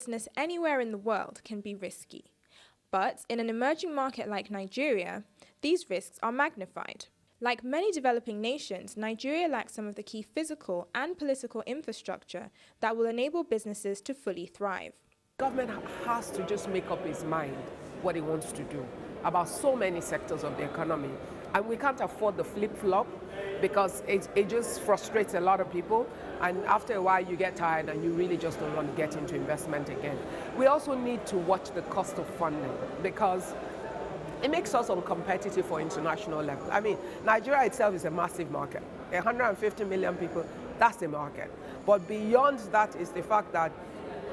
business anywhere in the world can be risky. But in an emerging market like Nigeria, these risks are magnified. Like many developing nations, Nigeria lacks some of the key physical and political infrastructure that will enable businesses to fully thrive. Government has to just make up its mind what it wants to do about so many sectors of the economy. And we can't afford the flip-flop because it just frustrates a lot of people. And after a while, you get tired and you really just don't want to get into investment again. We also need to watch the cost of funding because it makes us uncompetitive for international level. I mean, Nigeria itself is a massive market. 150 million people, that's the market. But beyond that is the fact that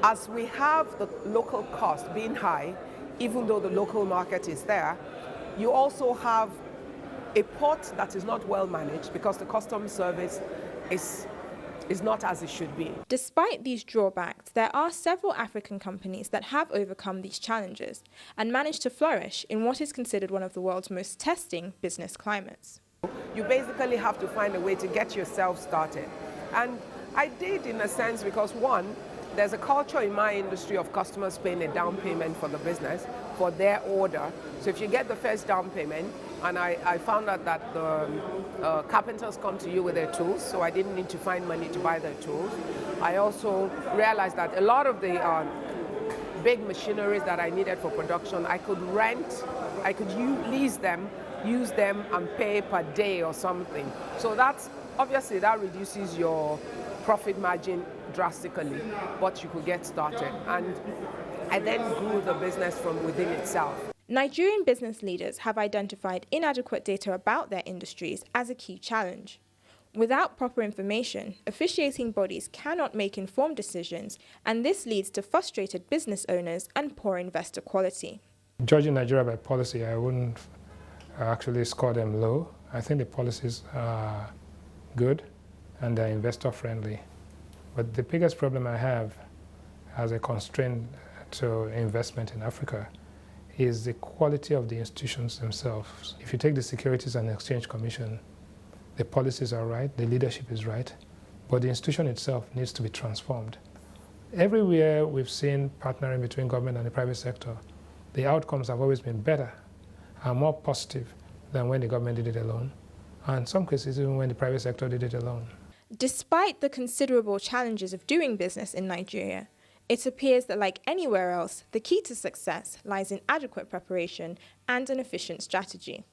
as we have the local cost being high, even though the local market is there, you also have a port that is not well managed because the customs service is not as it should be. Despite these drawbacks, there are several African companies that have overcome these challenges and managed to flourish in what is considered one of the world's most testing business climates. You basically have to find a way to get yourself started. And I did in a sense because one, there's a culture in my industry of customers paying a down payment for the business, for their order. So if you get the first down payment, and I found out that the carpenters come to you with their tools, so I didn't need to find money to buy their tools. I also realized that a lot of the big machineries that I needed for production, I could rent, I could lease them, use them and pay per day or something. So that's, obviously that reduces your profit margin drastically, but you could get started. And I then grew the business from within itself. Nigerian business leaders have identified inadequate data about their industries as a key challenge. Without proper information, officiating bodies cannot make informed decisions, and this leads to frustrated business owners and poor investor quality. Judging Nigeria by policy, I wouldn't actually score them low. I think the policies are good and they're investor friendly. But the biggest problem I have as a constraint to investment in Africa is the quality of the institutions themselves. If you take the Securities and Exchange Commission, the policies are right, the leadership is right, but the institution itself needs to be transformed. Everywhere we've seen partnering between government and the private sector, the outcomes have always been better and more positive than when the government did it alone, and in some cases even when the private sector did it alone. Despite the considerable challenges of doing business in Nigeria, it appears that, like anywhere else, the key to success lies in adequate preparation and an efficient strategy.